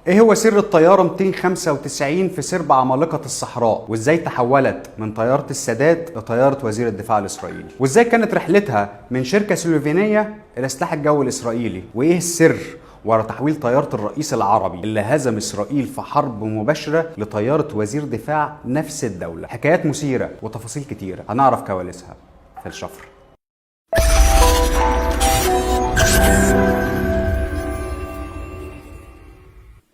ايه هو سر الطيارة 295 في سرب عمالقة الصحراء؟ وازاي تحولت من طيارة السادات لطيارة وزير الدفاع الاسرائيلي؟ وازاي كانت رحلتها من شركة سلوفينية الى سلاح الجو الاسرائيلي؟ وايه السر ورا تحويل طيارة الرئيس العربي اللي هزم إسرائيل في حرب مباشرة لطيارة وزير دفاع نفس الدولة؟ حكايات مثيرة وتفاصيل كتيرة هنعرف كواليسها في الشفرة.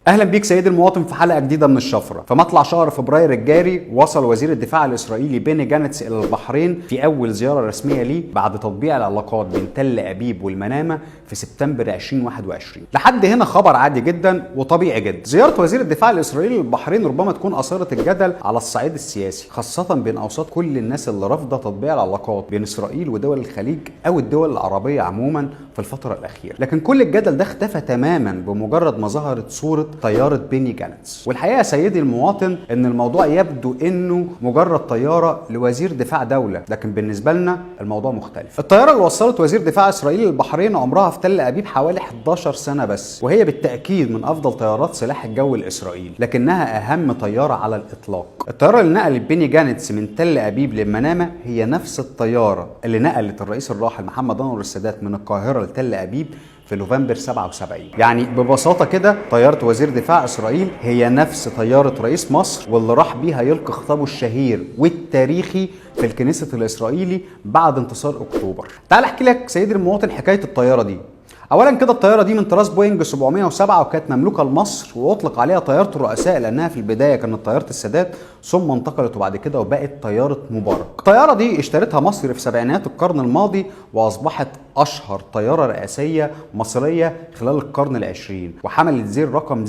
اهلا بيك سيدي المواطن في حلقه جديده من الشفره. في مطلع شهر فبراير الجاري وصل وزير الدفاع الاسرائيلي بيني جانتس الى البحرين في اول زياره رسميه ليه بعد تطبيع العلاقات بين تل ابيب والمنامه في سبتمبر 2021. لحد هنا خبر عادي جدا وطبيعي جدا. زياره وزير الدفاع الاسرائيلي للبحرين ربما تكون اثارت الجدل على الصعيد السياسي، خاصه بين اوساط كل الناس اللي رافضه تطبيع العلاقات بين اسرائيل ودول الخليج او الدول العربيه عموما في الفتره الاخيره. لكن كل الجدل ده اختفى تماما بمجرد ما ظهرت صوره طيارة بيني جانتس. والحقيقة سيدي المواطن ان الموضوع يبدو انه مجرد طيارة لوزير دفاع دولة، لكن بالنسبة لنا الموضوع مختلف. الطيارة اللي وصلت وزير دفاع اسرائيل للبحرين عمرها في تل ابيب حوالي 11 سنة بس، وهي بالتأكيد من افضل طيارات سلاح الجو الاسرائيلي، لكنها اهم طيارة على الاطلاق. الطيارة اللي نقلت بيني جانتس من تل ابيب للمنامة هي نفس الطيارة اللي نقلت الرئيس الراحل محمد انور السادات من القاهرة لتل ابيب في نوفمبر 77. يعني ببساطة كده طيارة وزير دفاع إسرائيل هي نفس طيارة رئيس مصر واللي راح بيها يلقي خطابه الشهير والتاريخي في الكنيسة الإسرائيلي بعد انتصار أكتوبر. تعال أحكي لك سيدي المواطن حكاية الطيارة دي. اولا كده الطياره دي من طراز بوينج 707 وكانت مملوكه لمصر واطلق عليها طياره الرؤساء لانها في البدايه كانت طياره السادات ثم انتقلت وبعد كده وبقت طياره مبارك. الطياره دي اشترتها مصر في سبعينات القرن الماضي واصبحت اشهر طياره رئاسيه مصريه خلال القرن العشرين وحملت زير رقم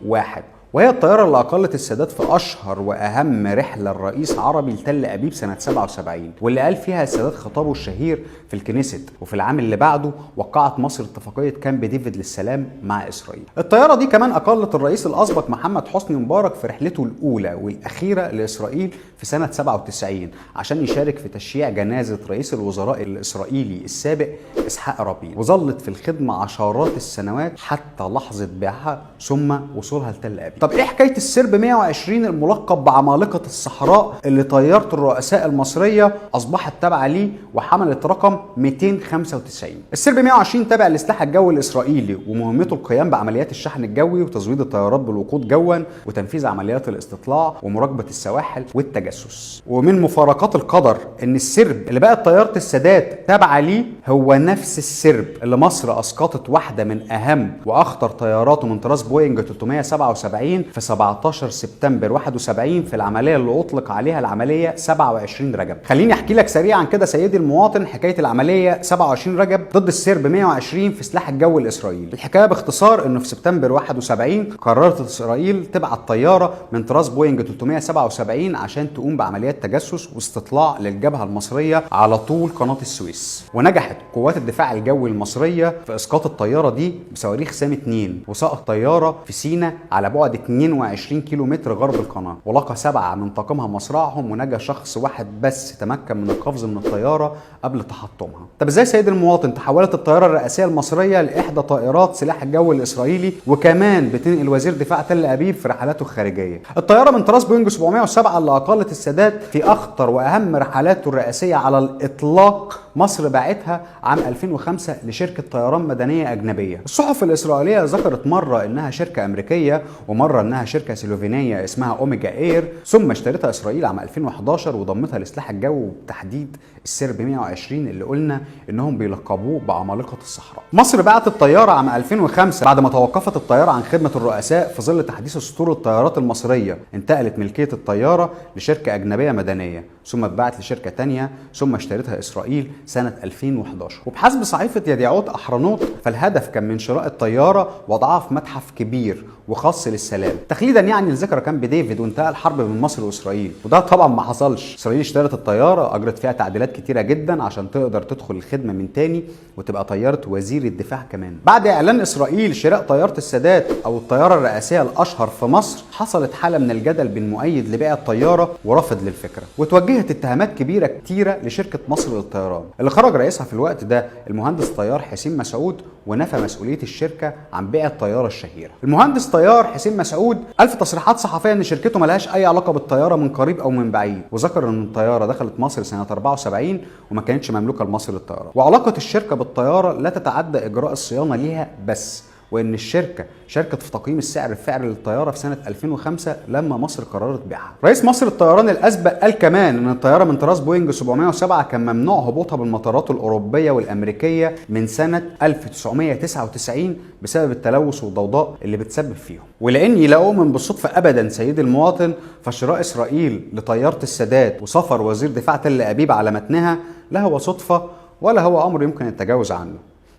01، وهي الطيارة اللي أقلت السادات في أشهر وأهم رحلة الرئيس عربي لتل أبيب سنة 77، واللي قال فيها السادات خطابه الشهير في الكنيست. وفي العام اللي بعده وقعت مصر اتفاقية كامب ديفيد للسلام مع إسرائيل. الطيارة دي كمان أقلت الرئيس الأسبق محمد حسني مبارك في رحلته الأولى والأخيرة لإسرائيل في سنة 97 عشان يشارك في تشييع جنازة رئيس الوزراء الإسرائيلي السابق إسحاق رابين، وظلت في الخدمة عشرات السنوات حتى لحظة بيعها ثم وصولها لتل أبيب. طب ايه حكايه السرب 120 الملقب بعمالقه الصحراء اللي طياره الرؤساء المصريه اصبحت تابعه ليه وحملت رقم 295؟ السرب 120 تابع لسلاح الجو الاسرائيلي ومهمته القيام بعمليات الشحن الجوي وتزويد الطيارات بالوقود جوا وتنفيذ عمليات الاستطلاع ومراقبه السواحل والتجسس. ومن مفارقات القدر ان السرب اللي بقت طياره السادات تابعه ليه هو نفس السرب اللي مصر اسقطت واحده من اهم واخطر طياراته من طراز بوينج 377 في 17 سبتمبر 71 في العمليه اللي اطلق عليها العمليه 27 رجب. خليني احكي لك سريعا كده سيدي المواطن حكايه العمليه 27 رجب ضد السرب 120 في سلاح الجو الاسرائيلي. الحكايه باختصار انه في سبتمبر 71 قررت اسرائيل تبعت طياره من طراز بوينج 377 عشان تقوم بعمليات تجسس واستطلاع للجبهه المصريه على طول قناه السويس، ونجحت قوات الدفاع الجوي المصريه في اسقاط الطياره دي بصواريخ سام 2 وسقط طياره في سيناء على بعد 22 كيلو متر غرب القناة، ولقى 7 من طاقمها مصرعهم ونجا شخص واحد بس تمكن من القفز من الطيارة قبل تحطمها. طب ازاي سيد المواطن تحولت الطيارة الرئاسية المصرية لإحدى طائرات سلاح الجو الإسرائيلي وكمان بتنقل وزير دفاع تل أبيب في رحلاته الخارجية؟ الطيارة من طراز بوينج 707 اللي أقلت السادات في أخطر وأهم رحلاته الرئاسية على الإطلاق مصر باعتها عام 2005 لشركة طيران مدنية أجنبية. الصحف الإسرائيلية ذكرت مرة إنها شركة أمريكية ومرة إنها شركة سلوفينية اسمها أوميجا إير، ثم اشترتها إسرائيل عام 2011 وضمتها لسلاح الجو وبتحديد السرب 120 اللي قلنا إنهم بيلقبوه بعمالقة الصحراء. مصر باعت الطيارة عام 2005 بعد ما توقفت الطيارة عن خدمة الرؤساء في ظل تحديث اسطول الطيارات المصرية. انتقلت ملكية الطيارة لشركة أجنبية مدنية ثم اتباعت لشركة تانية ثم اشترتها إسرائيل سنة 2011. وبحسب صحيفة يديعوت أحرنوت فالهدف كان من شراء الطيارة وضعها في متحف كبير وخاص للسلام تخليدا يعني لذكرى كامب ديفيد وانتهى الحرب بين مصر واسرائيل، وده طبعا ما حصلش. اسرائيل اشترت الطياره اجرت فيها تعديلات كتيره جدا عشان تقدر تدخل الخدمه من تاني وتبقى طياره وزير الدفاع كمان. بعد اعلان اسرائيل شراء طياره السادات او الطياره الرئاسيه الاشهر في مصر حصلت حالة من الجدل بين مؤيد لبيع الطيارة ورافض للفكرة، وتوجهت اتهامات كبيرة كتيرة لشركة مصر للطيران اللي خرج رئيسها في الوقت ده المهندس طيار حسين مسعود، ونفى مسؤولية الشركة عن بيع الطيارة الشهيرة. المهندس طيار حسين مسعود قال في تصريحات صحفية ان شركته ملهاش اي علاقة بالطيارة من قريب او من بعيد، وذكر ان الطيارة دخلت مصر سنة 74 وما كانتش مملوكة لمصر للطيران، وعلاقة الشركة بالطيارة لا تتعدى اجراء الصيانة ليها بس، وان الشركه شاركت في تقييم السعر الفعلي للطياره في سنه 2005 لما مصر قررت بيعها. رئيس مصر للطيران الاسبق قال كمان ان الطياره من طراز بوينج 707 كان ممنوع هبوطها بالمطارات الاوروبيه والامريكيه من سنه 1999 بسبب التلوث والضوضاء اللي بتسبب فيهم. ولاني لا اؤمن بالصدفه ابدا سيدي المواطن، فشراء اسرائيل لطياره السادات وسفر وزير دفاع تل ابيب على متنها لا هو صدفه ولا هو امر يمكن التجاوز عنه.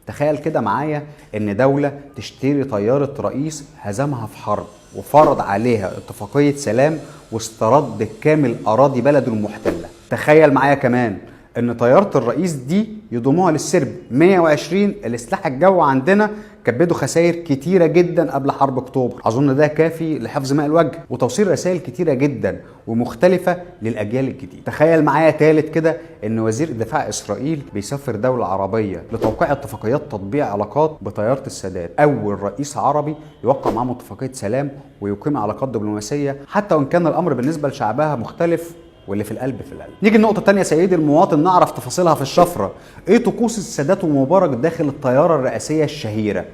تخيل كده معايا ان دولة تشتري طيارة رئيس هزمها في حرب وفرض عليها اتفاقية سلام واسترد كامل اراضي بلده المحتلة. تخيل معايا كمان ان طيارة الرئيس دي يضموها للسرب 120 الاسلحة الجو عندنا كبدوا خسائر كتيرة جدا قبل حرب اكتوبر. اظن ده كافي لحفظ ماء الوجه وتوصيل رسائل كتيرة جدا ومختلفة للاجيال الجديدة. تخيل معايا تالت كده ان وزير دفاع اسرائيل بيسافر دولة عربية لتوقيع اتفاقيات تطبيع علاقات بطيارة السادات، اول رئيس عربي يوقع معاهم اتفاقية سلام ويقيم علاقات دبلوماسية، حتى وان كان الامر بالنسبة لشعبها مختلف واللي في القلب في القلب. نيجي النقطة الثانية سيدي المواطن، نعرف تفاصيلها في الشفرة. ايه طقوس السادات ومبارك داخل الطيارة الرئاسية الشهيرة؟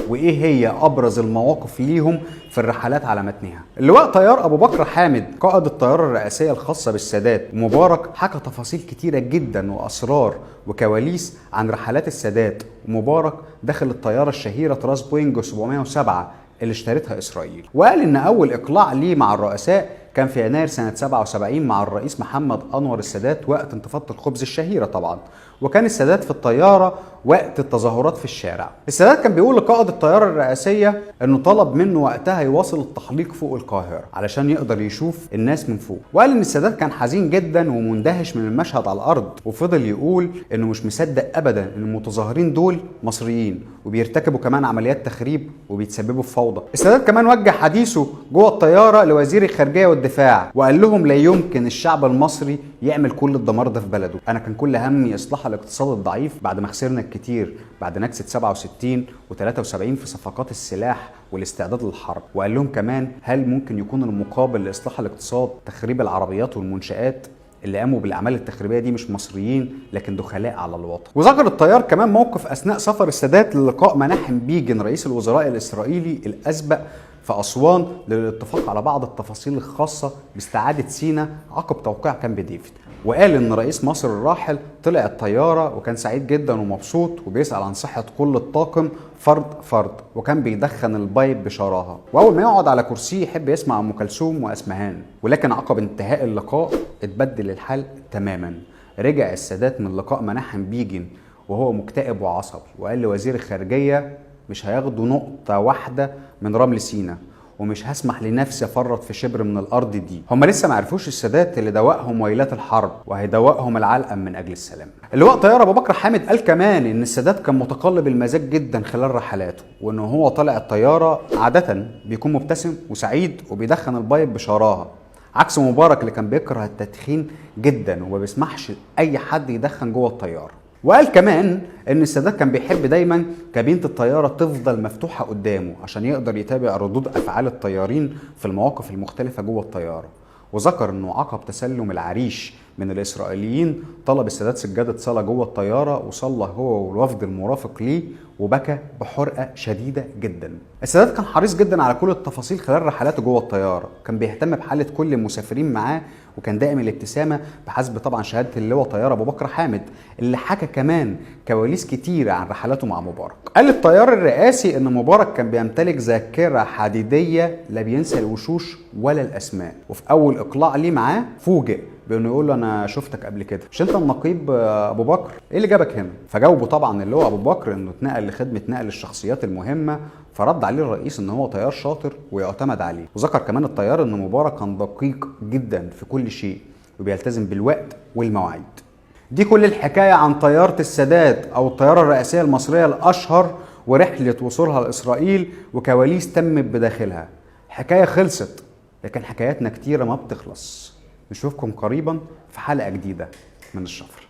وايه هي ابرز المواقف ليهم في الرحلات على متنها؟ اللواء طيار ابو بكر حامد قائد الطيارة الرئاسية الخاصة بالسادات ومبارك حكى تفاصيل كتيرة جدا واسرار وكواليس عن رحلات السادات ومبارك داخل الطيارة الشهيرة طراز بوينج 707 اللي اشترتها اسرائيل، وقال ان اول اقلاع ليه مع الرؤساء كان في يناير سنة 77 مع الرئيس محمد أنور السادات وقت انتفاضة الخبز الشهيرة طبعا، وكان السادات في الطيارة وقت التظاهرات في الشارع. السادات كان بيقول لقائد الطيارة الرئاسية انه طلب منه وقتها يواصل التحليق فوق القاهرة علشان يقدر يشوف الناس من فوق، وقال ان السادات كان حزين جدا ومندهش من المشهد على الارض، وفضل يقول انه مش مصدق ابدا ان المتظاهرين دول مصريين وبيرتكبوا كمان عمليات تخريب وبيتسببوا في فوضى. السادات كمان وجه حديثه جوه الطيارة لوزير الخارجية والدفاع وقال لهم لا يمكن الشعب المصري يعمل كل الدمار ده في بلده، انا كان كل همي اصلاح الاقتصاد الضعيف بعد ما خسرنا كتير بعد نكسة 67 و73 في صفقات السلاح والاستعداد للحرب. وقال لهم كمان هل ممكن يكون المقابل لاصلاح الاقتصاد تخريب العربيات والمنشآت؟ اللي قاموا بالاعمال التخريبيه دي مش مصريين لكن دخلاء على الوطن. وذكر الطيار كمان موقف اثناء سفر السادات للقاء مناحم بيجن رئيس الوزراء الاسرائيلي الاسبق في أسوان للاتفاق على بعض التفاصيل الخاصة باستعادة سيناء عقب توقيع كامب ديفيد، وقال ان رئيس مصر الراحل طلع الطيارة وكان سعيد جدا ومبسوط وبيسأل عن صحة كل الطاقم فرد فرد، وكان بيدخن البايب بشراهة، واول ما يقعد على كرسيه يحب يسمع ام كلثوم واسمهان. ولكن عقب انتهاء اللقاء اتبدل الحال تماما، رجع السادات من لقاء مناحم بيجن وهو مكتئب وعصبي، وقال لوزير الخارجية مش هياخدوا نقطة واحدة من رمل سيناء ومش هسمح لنفسي افرط في شبر من الارض دي. هم لسه ما عرفوش السادات اللي دوقهم ويلات الحرب وهيدوقهم العلقم من اجل السلام. اللواء طيار ابو بكر حامد قال كمان ان السادات كان متقلب المزاج جدا خلال رحلاته، وان هو طالع الطياره عاده بيكون مبتسم وسعيد وبيدخن البايب بشراهه، عكس مبارك اللي كان بيكره التدخين جدا وما بيسمحش اي حد يدخن جوه الطياره. وقال كمان ان السادات كان بيحب دايما كابينة الطيارة تفضل مفتوحة قدامه عشان يقدر يتابع ردود افعال الطيارين في المواقف المختلفة جوه الطيارة. وذكر انه عقب تسلم العريش من الاسرائيليين طلب السادات سجادة صلاة جوه الطيارة وصلى هو والوفد المرافق ليه وبكى بحرقة شديدة جدا. السادات كان حريص جدا على كل التفاصيل خلال رحلاته جوه الطيارة، كان بيهتم بحالة كل المسافرين معاه وكان دائم الابتسامة بحسب طبعا شهادة اللواء طيار ابو بكر حامد اللي حكى كمان كواليس كتيرة عن رحلاته مع مبارك. قال الطيار الرئاسي ان مبارك كان بيمتلك ذاكرة حديدية لا بينسى الوشوش ولا الاسماء، وفي اول اقلاع ليه معاه فوجئ بانه يقول له انا شفتك قبل كده، مش انت النقيب ابو بكر؟ ايه اللي جابك هنا؟ فجاوبه طبعا اللي هو ابو بكر انه اتنقل لخدمه نقل الشخصيات المهمه، فرد عليه الرئيس ان هو طيار شاطر ويعتمد عليه. وذكر كمان الطيار ان مبارك كان دقيق جدا في كل شيء وبيلتزم بالوقت والمواعيد. دي كل الحكايه عن طياره السادات او الطياره الرئاسيه المصريه الاشهر ورحله وصولها لاسرائيل وكواليس تمت بداخلها. حكايه خلصت لكن حكاياتنا كتيرة ما بتخلص. نشوفكم قريبا في حلقة جديدة من الشفرة.